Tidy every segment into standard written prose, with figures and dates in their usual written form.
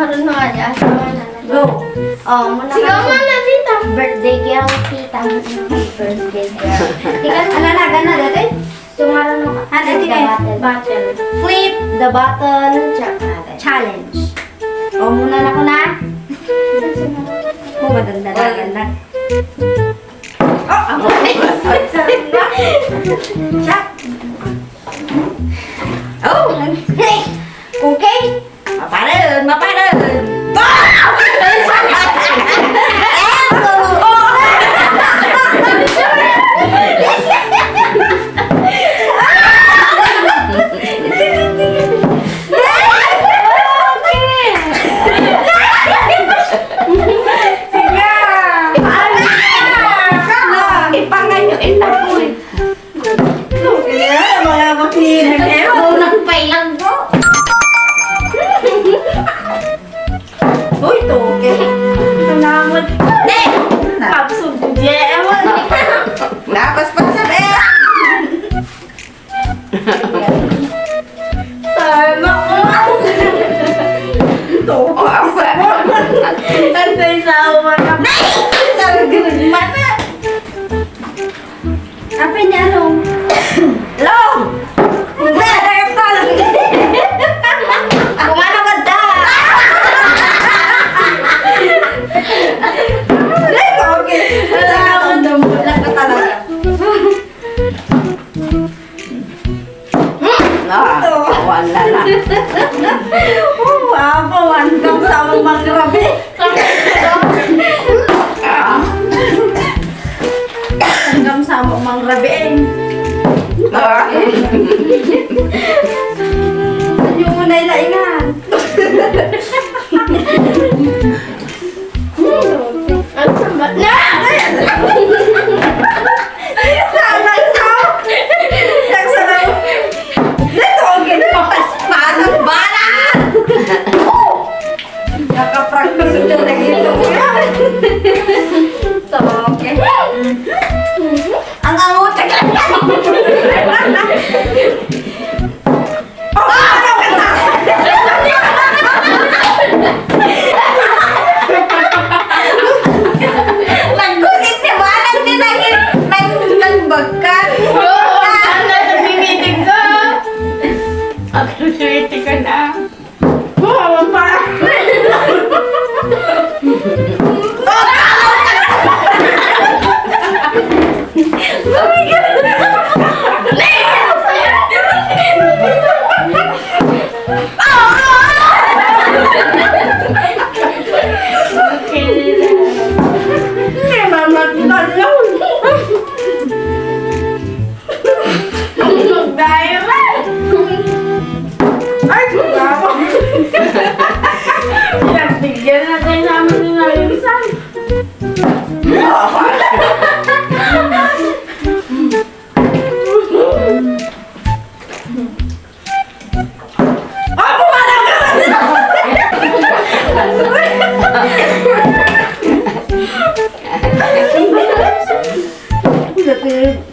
marunong nga niya. Go. Oh, muna Sigaw mo na, tita. Birthday girl, tita. Birthday girl. Tika, Gana dati? sumarunong ka. Ano, tika? Battle. Flip the bottle challenge. O, muna na ko na. Oh, madanda. Oh, ako. Shot. Oh! Okay! Maparin! Lapas pa sa bed! Tama ko! Ito, ako. Tantay sa uwan ka. Talagang mata. Apa niya ano? Long! Kumano ka da! Okay. Lang ka talaga. Wala na. Apawan kang sawang mangrabe. Hanggang sawang mangrabe. Yung unay laingan. Ang sambat na! Nakapractice na nagito. Okay. Ang angutik lang yan. Nagkulit ni Manang din nagbagkan. Nangingitig ka! Actually, ka na. Oh, pa! Bigyan natin namin yung nalilisan.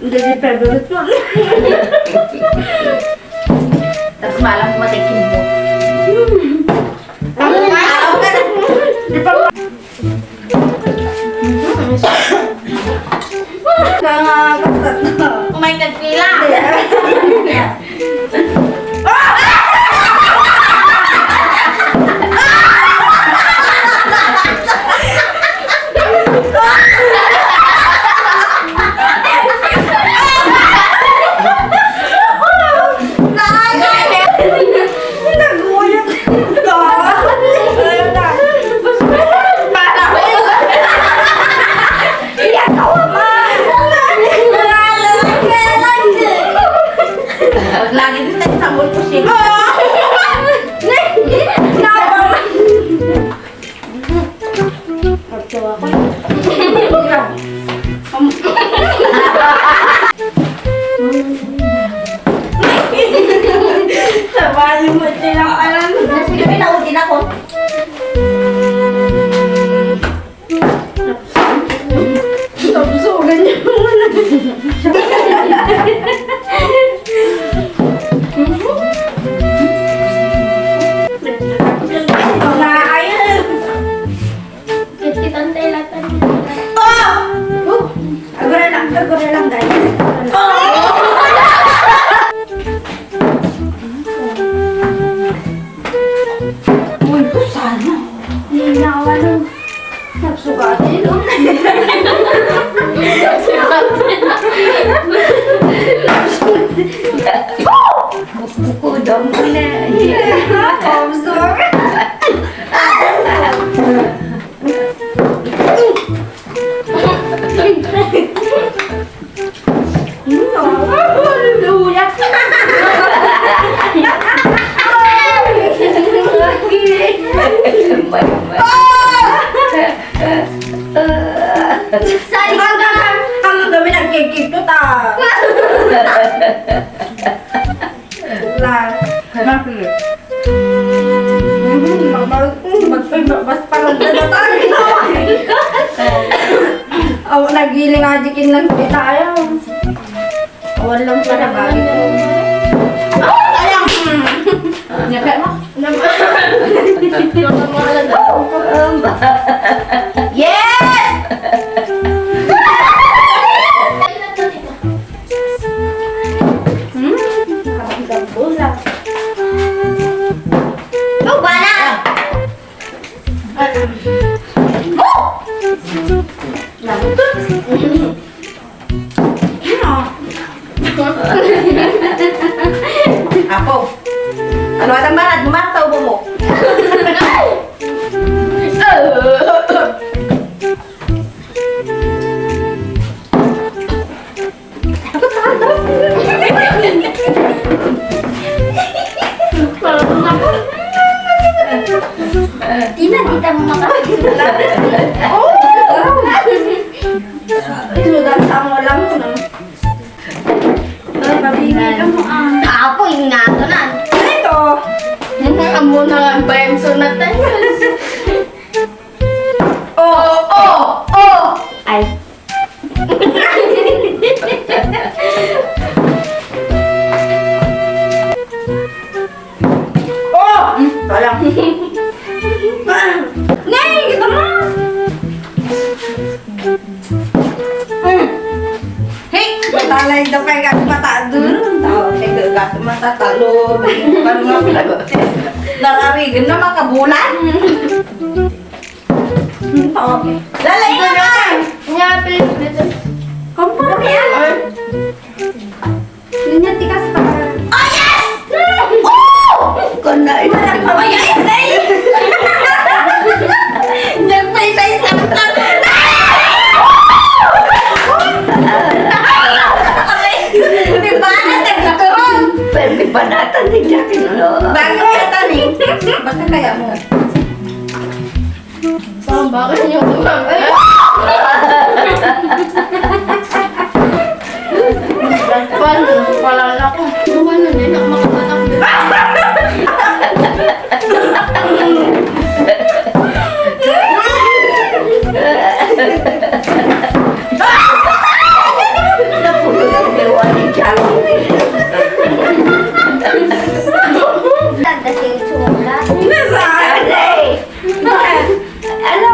Hindi favorite ko. Tapos malam mo matikin mo. Kumain ka pila. Lagi din tayo sa multo siya. Sabay mo silang alam. Sige, pinaudin ako. Tapsugan niyo muna. Naayos. Pinakawalan. Napsukatin. Bukudong mo na. I'm sorry. Hallelujah. Saan ka na? Ang dami nagkikip to ta. Mas parang dadatan. Oh, nagiling ajikin lang tayo. Walang para bagay ko. Ayang. Nyakit mo. Yes! Kabula. Oh, bana! Ako. Ano atang barat? Mataw mo mo. Tina, tita mo makakita. Oh! Inudan sa mo lang ko na. Mabingit mo ah. Ako, ingnato na. Ito. Amo na ang bayang sunat tayo. Oh, oh, oh. Ay. Oh! Sayang. Nay, kita mo. Hey! Matalay na pa yung mata dun. Tao, tinggal ka mata talo. Parang nga pinagotes. Nararigan na makabulan. Okay. Lalay ko na! Nga, please, dito. Kumpara mo yan. Yun yung tikas pa. Oh, yes! Oh! Kunay. Oh, yes! Nay! Nagpay-tay sa mata. Di ba na nagkakaroon? Pwede ba natin din natin Bago yata ni. Baka kaya mo. Saan ba kayo yung kumamay? Paano? Wala na ako. Wala na yun. Ako makapatak. Napulot ang gawa ni Jalo. Dadasing tsura. Nasaan? Ano?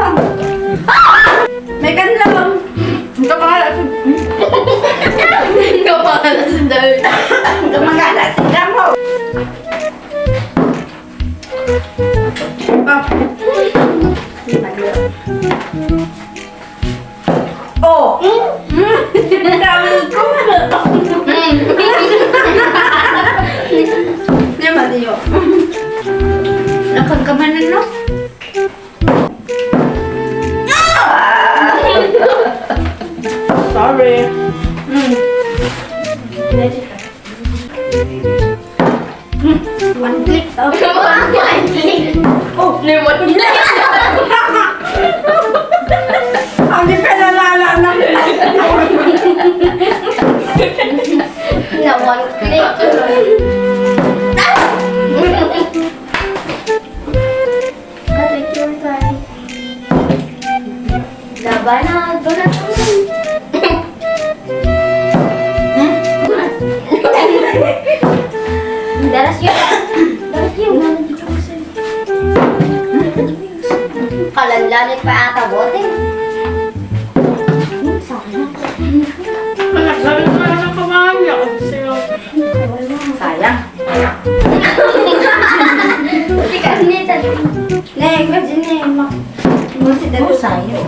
May kanlang. Kapala si... Kapala si Dave. Gumagana si Damo. Oh! Dami ko. Naman niyo. Nakagkamanan no? Sorry. One click. One click. Oh, lemon. Ang di pinalala na. Na one click. Take your time. Laban na. Donat. Daras yun. Daras yun. Kalanlanit pa ata bote. Sayang. Tika, nita. Nek, imagine, nek. sa'yo.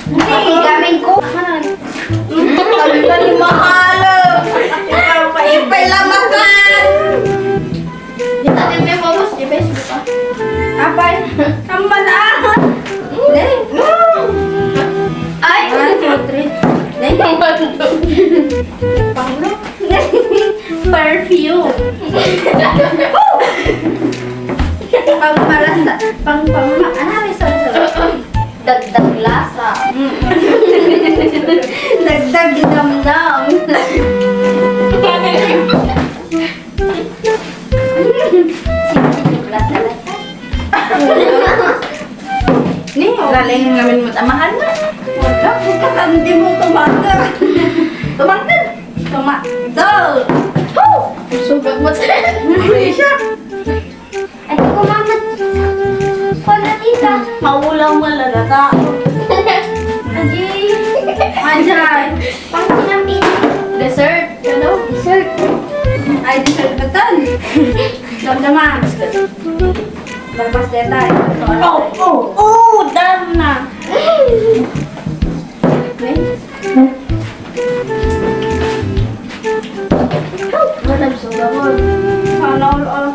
Hindi, gamin ko. Kami ka ni mahal. Ipay lamakan. Kita din may mabos, di ba? Suka. Apay, kaman ah. Ay! 1, 2, 3. Panglo. Perfume. Pangmalasa. Ano may sorry. Dagdag lasa. Dagdag dinamdam. Sip-sip lasa. Ni, galing ngamin mo tamahan na. Wala, bukas hindi mo tumagal. Tumagal. Tumagal. Sugat mo sa... Hindi siya. Ay, ko mama. Wala tita. Maulang malagata. Aji. Anjay. Pang pinampin. Dessert. Ano? Dessert. Ay, di sa beton. Damdaman. Balbas deta. Dam na. Walang sugat mo. Sana all.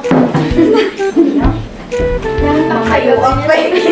Yan ka Kayo ang baby.